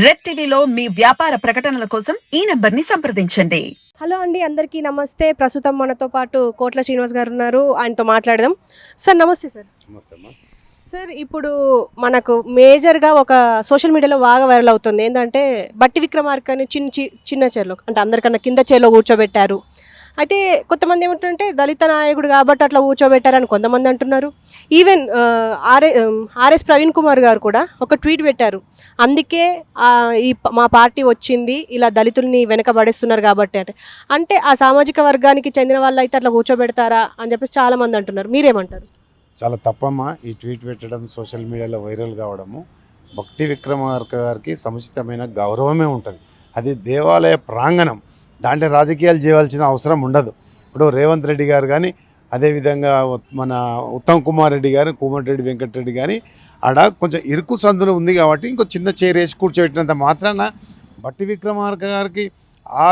Red టీవీలో మీ వ్యాపార ప్రకటనల కోసం ఈ నంబర్ని సంప్రదించండి. హలో అండి, అందరికీ నమస్తే. ప్రస్తుతం మనతో పాటు కోట్ల శ్రీనివాస్ గారు ఉన్నారు. ఆయనతో మాట్లాడదాం. సార్ నమస్తే సార్. నమస్తే అమ్మా. సార్, ఇప్పుడు మనకు మేజర్గా ఒక సోషల్ మీడియాలో బాగా వైరల్ అవుతుంది ఏంటంటే బట్టి విక్రమార్కని చిన్న చైర్లో, అంటే అందరికన్నా కింద చైర్లో కూర్చోబెట్టారు. అయితే కొంతమంది ఏమంటారంటే దళిత నాయకుడు కాబట్టి అట్లా కూర్చోబెట్టారని కొంతమంది అంటున్నారు. ఈవెన్ ఆర్ఎస్ ప్రవీణ్ కుమార్ గారు కూడా ఒక ట్వీట్ పెట్టారు. అందుకే మా పార్టీ వచ్చింది, ఇలా దళితుల్ని వెనకబడేస్తున్నారు కాబట్టి అంటే ఆ సామాజిక వర్గానికి చెందిన వాళ్ళు అయితే అట్లా కూర్చోబెడతారా అని చెప్పేసి చాలామంది అంటున్నారు. మీరేమంటారు? చాలా తప్పమ్మా ఈ ట్వీట్ పెట్టడం, సోషల్ మీడియాలో వైరల్ కావడము. భక్తి విక్రమార్క గారికి సముచితమైన గౌరవమే ఉంటుంది. అది దేవాలయ ప్రాంగణం, దాంట్లో రాజకీయాలు చేయవలసిన అవసరం ఉండదు. ఇప్పుడు రేవంత్ రెడ్డి గారు కానీ, అదేవిధంగా మన ఉత్తమ్ కుమార్ రెడ్డి గారు, కోమటిరెడ్డి వెంకటరెడ్డి కానీ ఆడ కొంచెం ఇరుకు సందులు ఉంది కాబట్టి ఇంకో చిన్న చైర్ వేసి కూర్చోబెట్టినంత మాత్రాన భట్టి విక్రమార్క గారికి ఆ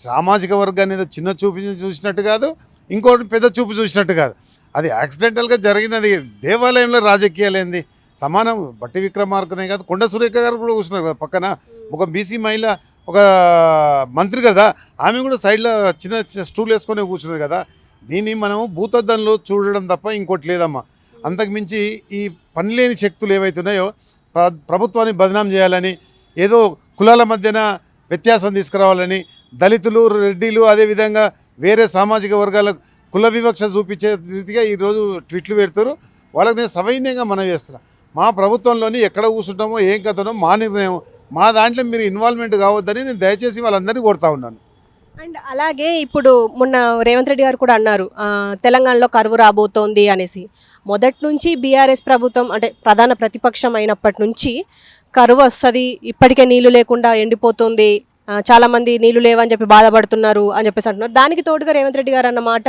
సామాజిక వర్గాన్ని ఏదో చిన్న చూపు చూసినట్టు కాదు, ఇంకోటి పెద్ద చూపు చూసినట్టు కాదు. అది యాక్సిడెంటల్గా జరిగినది. దేవాలయంలో రాజకీయాలు ఏంది సమానం. భట్టి విక్రమార్కనే కాదు, కొండ సురేఖ గారు కూడా కూర్చున్నారు కదా పక్కన. ఒక బీసీ మహిళ, ఒక మంత్రి కదా, ఆమె కూడా సైడ్లో చిన్న స్టూల్ వేసుకొని కూర్చున్నది కదా. దీన్ని మనము భూతద్దంలో చూడడం తప్ప ఇంకోటి లేదమ్మా. అంతకుమించి ఈ పనిలేని శక్తులు ఏవైతున్నాయో ప్రభుత్వాన్ని బదనాం చేయాలని, ఏదో కులాల మధ్యన వ్యత్యాసం తీసుకురావాలని, దళితులు, రెడ్డిలు, అదేవిధంగా వేరే సామాజిక వర్గాల కుల వివక్ష చూపించే రీతిగా ఈరోజు ట్వీట్లు పెడతారు. వాళ్ళకి నేను సవైన్యంగా మనవి చేస్తున్నాను. మా ప్రభుత్వంలోని ఎక్కడ కూర్చుంటామో ఏం కథనో మా నిర్ణయం, మా దాంట్లో మీరు ఇన్వాల్వ్మెంట్ కావద్దని నేను దయచేసి వాళ్ళందరినీ కోరుతా ఉన్నాను. అండ్ అలాగే ఇప్పుడు మొన్న రేవంత్ రెడ్డి గారు కూడా అన్నారు తెలంగాణలో కరువు రాబోతోంది అనేసి. మొదటి నుంచి బీఆర్ఎస్ ప్రభుత్వం అంటే ప్రధాన ప్రతిపక్షం అయినప్పటి నుంచి కరువు వస్తుంది, ఇప్పటికే నీళ్లు లేకుండా ఎండిపోతుంది, చాలామంది నీళ్లు లేవని చెప్పి బాధపడుతున్నారు అని చెప్పేసి అంటున్నారు. దానికి తోడుగా రేవంత్ రెడ్డి గారు అన్న మాట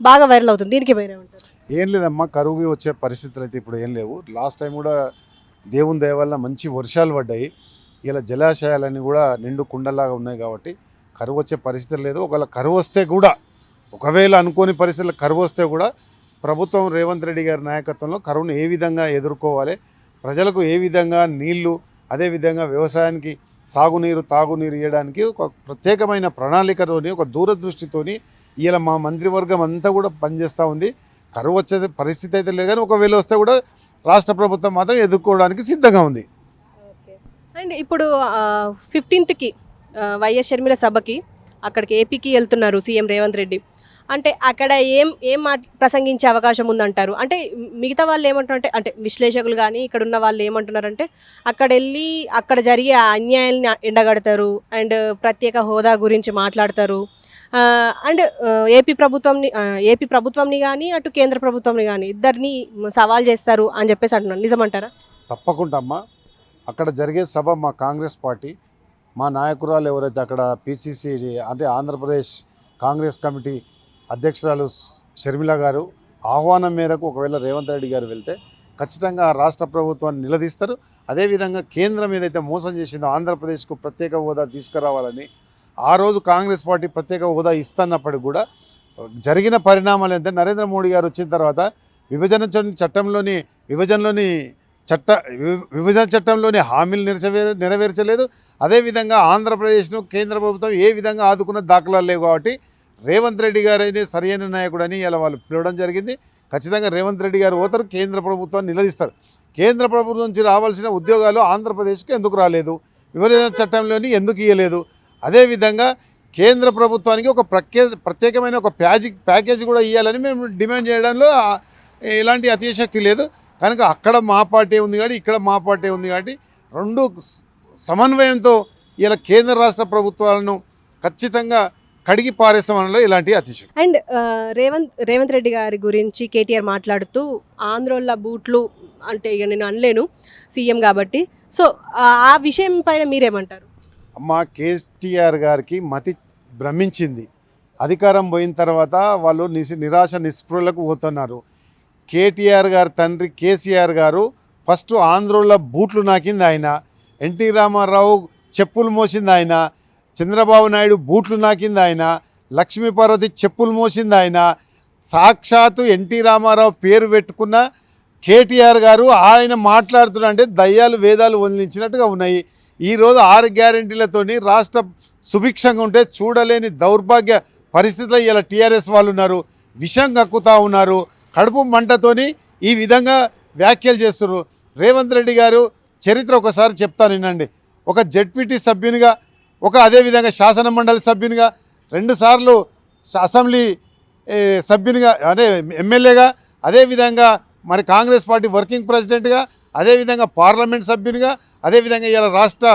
బాగా వైరల్ అవుతుంది. దీనికి వేరే ఉంటారు. ఏం లేదమ్మా, కరువు వచ్చే పరిస్థితులు అయితే ఇప్పుడు ఏం లేవు. లాస్ట్ టైం కూడా దేవుని దయ వల్ల మంచి వర్షాలు పడ్డాయి. ఇలా జలాశయాలన్నీ కూడా నిండు కుండలాగా ఉన్నాయి కాబట్టి కరువు వచ్చే పరిస్థితి లేదు. ఒకవేళ కరువు వస్తే కూడా, ఒకవేళ అనుకోని పరిస్థితుల్లో కరువు వస్తే కూడా ప్రభుత్వం రేవంత్ రెడ్డి గారి నాయకత్వంలో కరువును ఏ విధంగా ఎదుర్కోవాలి, ప్రజలకు ఏ విధంగా నీళ్లు, అదేవిధంగా వ్యవసాయానికి సాగునీరు, తాగునీరు ఇవ్వడానికి ఒక ప్రత్యేకమైన ప్రణాళికతోని, ఒక దూరదృష్టితోని ఇలా మా మంత్రివర్గం అంతా కూడా పనిచేస్తూ ఉంది. కరువు వచ్చే పరిస్థితి అయితే లేదు, కానీ ఒకవేళ వస్తే కూడా రాష్ట్ర ప్రభుత్వం మాత్రం ఎదుర్కోవడానికి సిద్ధంగా ఉంది. అండ్ ఇప్పుడు 15కి వైఎస్ షర్మిల సభకి అక్కడికి ఏపీకి వెళ్తున్నారు సీఎం రేవంత్ రెడ్డి. అంటే అక్కడ ఏం ప్రసంగించే అవకాశం ఉందంటారు? అంటే మిగతా వాళ్ళు ఏమంటారంటే, అంటే విశ్లేషకులు కానీ ఇక్కడ ఉన్న వాళ్ళు ఏమంటున్నారంటే అక్కడ వెళ్ళి అక్కడ జరిగే అన్యాయాన్ని ఎండగడతారు అండ్ ప్రత్యేక హోదా గురించి మాట్లాడతారు అండ్ ఏపీ ప్రభుత్వంని కానీ అటు కేంద్ర ప్రభుత్వంని కానీ ఇద్దరిని సవాల్ చేస్తారు అని చెప్పేసి అంటున్నారు. నిజమంటారా? తప్పకుండా అమ్మా. అక్కడ జరిగే సభ మా కాంగ్రెస్ పార్టీ, మా నాయకురాలు ఎవరైతే అక్కడ పిసిసి అంటే ఆంధ్రప్రదేశ్ కాంగ్రెస్ కమిటీ అధ్యక్షురాలు షర్మిల గారు ఆహ్వానం మేరకు ఒకవేళ రేవంత్ రెడ్డి గారు వెళ్తే ఖచ్చితంగా రాష్ట్ర ప్రభుత్వాన్ని నిలదీస్తారు. అదేవిధంగా కేంద్రం ఏదైతే మోసం చేసిందో ఆంధ్రప్రదేశ్కు ప్రత్యేక హోదా తీసుకురావాలని, ఆ రోజు కాంగ్రెస్ పార్టీ ప్రత్యేక హోదా ఇస్తున్నప్పటికి కూడా జరిగిన పరిణామాలు ఏంటంటే నరేంద్ర మోడీ గారు వచ్చిన తర్వాత విభజన చట్టంలోని హామీలు నెరవేర్చలేదు. అదేవిధంగా ఆంధ్రప్రదేశ్ను కేంద్ర ప్రభుత్వం ఏ విధంగా ఆదుకున్న దాఖలాలు లేవు. కాబట్టి రేవంత్ రెడ్డి గారైతే సరైన నాయకుడని ఇలా వాళ్ళు పిలవడం జరిగింది. ఖచ్చితంగా రేవంత్ రెడ్డి గారు పోతారు, కేంద్ర ప్రభుత్వాన్ని నిలదీస్తారు. కేంద్ర ప్రభుత్వం నుంచి రావాల్సిన ఉద్యోగాలు ఆంధ్రప్రదేశ్కి ఎందుకు రాలేదు, విభజన చట్టంలోని ఎందుకు ఇవ్వలేదు, అదేవిధంగా కేంద్ర ప్రభుత్వానికి ఒక ప్రత్యేకమైన ఒక ప్యాకేజ్ కూడా ఇవ్వాలని మేము డిమాండ్ చేయడంలో ఎలాంటి అతిశక్తి లేదు. కనుక అక్కడ మా పార్టీ ఉంది కాబట్టి ఇక్కడ మా పార్టీ ఉంది కాబట్టి రెండు సమన్వయంతో ఇలా కేంద్ర రాష్ట్ర ప్రభుత్వాలను ఖచ్చితంగా కడిగి పారేస్తామనలో ఇలాంటి అతిశక్తి. అండ్ రేవంత్ రెడ్డి గారి గురించి కేటీఆర్ మాట్లాడుతూ ఆంధ్రోళ్ళ బూట్లు అంటే ఇక నేను అనలేను సీఎం కాబట్టి, సో ఆ విషయం పైన మీరేమంటారు? అమ్మ, కేసీఆర్ గారికి మతి భ్రమించింది. అధికారం పోయిన తర్వాత వాళ్ళు నిరాశ నిస్పృహలకు పోతున్నారు. కేటీఆర్ గారు తండ్రి కేసీఆర్ గారు ఫస్ట్ ఆంధ్రోళ్ళ బూట్లు నాకింది ఆయన, ఎన్టీ రామారావు చెప్పులు మోసింది ఆయన, చంద్రబాబు నాయుడు బూట్లు నాకింది ఆయన, లక్ష్మీపార్వతి చెప్పులు మోసింది ఆయన. సాక్షాత్తు ఎన్టీ రామారావు పేరు పెట్టుకున్న కేటీఆర్ గారు ఆయన మాట్లాడుతున్నా అంటే దయ్యాలు వేదాలు వదిలించినట్టుగా ఉన్నాయి. ఈరోజు 6 గ్యారెంటీలతోని రాష్ట్రం సుభిక్షంగా ఉంటే చూడలేని దౌర్భాగ్య పరిస్థితిలో ఇలా టీఆర్ఎస్ వాళ్ళు ఉన్నారు. విషం కక్కుతా ఉన్నారు. కడుపు మంటతోని ఈ విధంగా వ్యాఖ్యలు చేస్తున్నారు. రేవంత్ రెడ్డి గారు చరిత్ర ఒకసారి చెప్తాను వినండి. ఒక జెడ్పీటీ సభ్యునిగా, అదేవిధంగా శాసన మండలి సభ్యునిగా, 2 సార్లు అసెంబ్లీ సభ్యునిగా, అంటే ఎమ్మెల్యేగా, అదేవిధంగా మరి కాంగ్రెస్ పార్టీ వర్కింగ్ ప్రెసిడెంట్గా, అదేవిధంగా పార్లమెంట్ సభ్యునిగా, అదేవిధంగా ఇలా రాష్ట్ర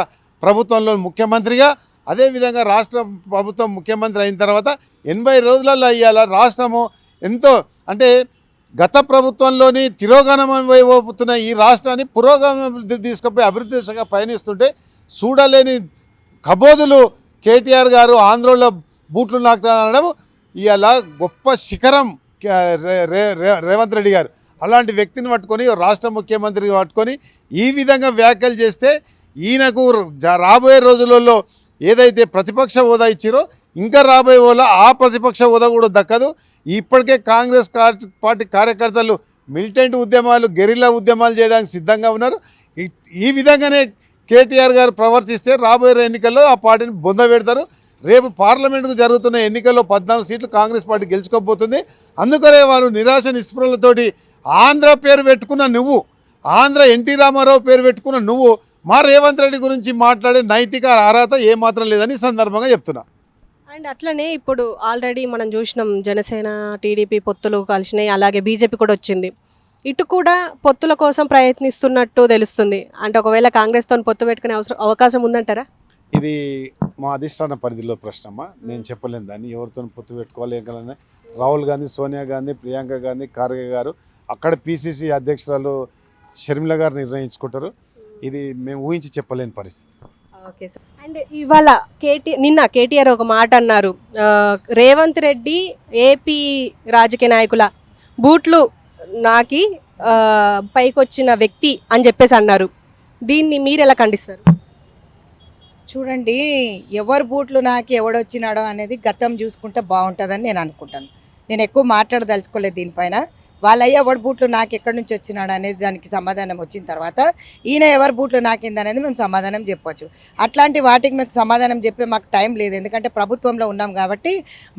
ప్రభుత్వంలో ముఖ్యమంత్రిగా, అదేవిధంగా రాష్ట్ర ప్రభుత్వం ముఖ్యమంత్రి అయిన తర్వాత 80 రోజులలో ఇవాళ రాష్ట్రము ఎంతో, అంటే గత ప్రభుత్వంలోని తిరోగమనం వైపుతున్న ఈ రాష్ట్రాన్ని పురోగమనం తీసుకుపోయి అభివృద్ధి దిశగా పయనిస్తుంటే చూడలేని కబోదులు కేటీఆర్ గారు ఆంధ్రలో బూట్లు నాకుతానడం ఇవాళ గొప్ప శిఖరం. రేవంత్ రెడ్డి గారు అలాంటి వ్యక్తిని పట్టుకొని, రాష్ట్ర ముఖ్యమంత్రిని పట్టుకొని ఈ విధంగా వ్యాఖ్యలు చేస్తే ఈయనకు రాబోయే రోజులలో ఏదైతే ప్రతిపక్ష హోదా ఇచ్చిరో ఇంకా రాబోయే హోదా ఆ ప్రతిపక్ష హోదా కూడా దక్కదు. ఇప్పటికే కాంగ్రెస్ పార్టీ కార్యకర్తలు మిలిటెంట్ ఉద్యమాలు, గెరిల్లా ఉద్యమాలు చేయడానికి సిద్ధంగా ఉన్నారు. ఈ విధంగానే కేటీఆర్ గారు ప్రవర్తిస్తే రాబోయే ఎన్నికల్లో ఆ పార్టీని బొందబెడతారు. రేపు పార్లమెంటుకు జరుగుతున్న ఎన్నికల్లో 14 సీట్లు కాంగ్రెస్ పార్టీ గెలుచుకోబోతుంది. అందుకనే వారు నిరాశ నిస్పృహలతోటి ఆంధ్ర పేరు పెట్టుకున్న నువ్వు, ఆంధ్ర ఎన్టీ రామారావు పేరు పెట్టుకున్న నువ్వు మా రేవంత్ రెడ్డి గురించి మాట్లాడే నైతిక అర్హత ఏమాత్రం లేదని సందర్భంగా చెప్తున్నా. అండ్ అట్లనే ఇప్పుడు ఆల్రెడీ మనం చూసినాం జనసేన టీడీపీ పొత్తులు కలిసినాయి, అలాగే బీజేపీ కూడా వచ్చింది. ఇటు కూడా పొత్తుల కోసం ప్రయత్నిస్తున్నట్టు తెలుస్తుంది. అంటే ఒకవేళ కాంగ్రెస్తో పొత్తు పెట్టుకునే అవకాశం ఉందంటారా? ఇది మా అధిష్టాన పరిధిలో ప్రశ్నమ్మా. నేను చెప్పలేను దాన్ని ఎవరితో పొత్తు పెట్టుకోవాలి. ఏం రాహుల్ గాంధీ, సోనియా గాంధీ, ప్రియాంక గాంధీ, ఖార్గే గారు, అక్కడ పిసిసి అధ్యక్షురాలు షర్మిల గారు నిర్ణయించుకుంటారు. ఇది మేము ఊహించి చెప్పలేని పరిస్థితి. Okay sir. అండ్ ఇవాళ నిన్న కేటీఆర్ ఒక మాట అన్నారు, రేవంత్ రెడ్డి ఏపీ రాజకీయ నాయకుల బూట్లు నాకి పైకొచ్చిన వ్యక్తి అని చెప్పేసి అన్నారు. దీన్ని మీరు ఎలా ఖండిస్తారు? చూడండి, ఎవరు బూట్లు నాకు ఎవడొచ్చినాడో అనేది గతం చూసుకుంటే బాగుంటుందని నేను అనుకుంటాను. నేను ఎక్కువ మాట్లాడదలుచుకోలేదు దీనిపైన. వాళ్ళయ్య ఎవరి బూట్లు నాకు ఎక్కడి నుంచి వచ్చినాడు అనేది దానికి సమాధానం వచ్చిన తర్వాత ఈయన ఎవరి బూట్లు నాకిందనేది మేము సమాధానం చెప్పొచ్చు. అట్లాంటి వాటికి మీకు సమాధానం చెప్పే మాకు టైం లేదు. ఎందుకంటే ప్రభుత్వంలో ఉన్నాం కాబట్టి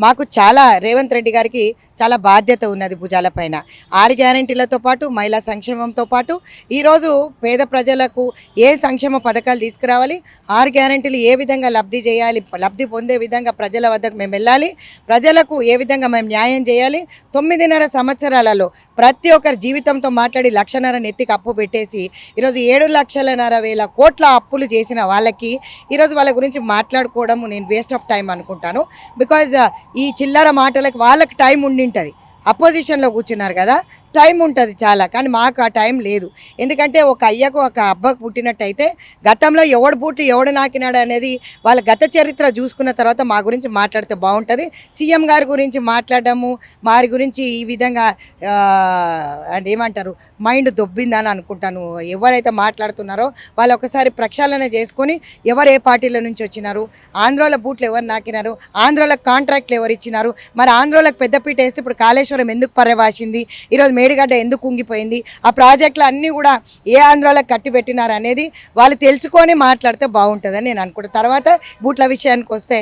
మాకు చాలా రేవంత్ రెడ్డి గారికి చాలా బాధ్యత ఉన్నది భుజాలపైన. 6 గ్యారెంటీలతో పాటు మహిళా సంక్షేమంతో పాటు ఈరోజు పేద ప్రజలకు ఏ సంక్షేమ పథకాలు తీసుకురావాలి, 6 గ్యారెంటీలు ఏ విధంగా లబ్ధి చేయాలి, లబ్ధి పొందే విధంగా ప్రజల వద్దకు మేము వెళ్ళాలి, ప్రజలకు ఏ విధంగా మేము న్యాయం చేయాలి. 9.5 సంవత్సరాలలో ప్రతి ఒక్కరి జీవితంతో మాట్లాడి 1.5 లక్షల నెత్తికి అప్పు పెట్టేసి ఈరోజు 7,50,000 కోట్ల అప్పులు చేసిన వాళ్ళకి ఈరోజు వాళ్ళ గురించి మాట్లాడుకోవడం నేను వేస్ట్ ఆఫ్ టైం అనుకుంటాను. బికాజ్ ఈ చిల్లర మాటలకు వాళ్ళకి టైం ఉండింటుంది. అపోజిషన్లో కూర్చున్నారు కదా, టైం ఉంటుంది చాలా, కానీ మాకు ఆ టైం లేదు. ఎందుకంటే ఒక అయ్యకు ఒక అబ్బకు పుట్టినట్టయితే గతంలో ఎవడు బూట్లు ఎవడు నాకినాడు అనేది వాళ్ళ గత చరిత్ర చూసుకున్న తర్వాత మా గురించి మాట్లాడితే బాగుంటుంది. సీఎం గారి గురించి మాట్లాడము, వారి గురించి ఈ విధంగా అంటే ఏమంటారు మైండ్ దొబ్బిందని అనుకుంటాను. ఎవరైతే మాట్లాడుతున్నారో వాళ్ళు ఒకసారి ప్రక్షాళన చేసుకొని ఎవరు ఏ పార్టీల నుంచి వచ్చినారు, ఆంధ్రాలో బూట్లు ఎవరు నాకినారు, ఆంధ్రాలకు కాంట్రాక్ట్లు ఎవరు ఇచ్చినారు, మరి ఆంధ్రాలకు పెద్దపీట వేస్తే ఇప్పుడు కాళేశ్వరం ఎందుకు పర్యవాసింది, ఈరోజు మేడిగడ్డ ఎందుకు కుంగిపోయింది, ఆ ప్రాజెక్టులు అన్నీ కూడా ఏ ఆంధ్రాలకు కట్టిపెట్టినారు అనేది వాళ్ళు తెలుసుకొని మాట్లాడితే బాగుంటుందని నేను అనుకుంటాను. తర్వాత బూట్ల విషయానికి వస్తే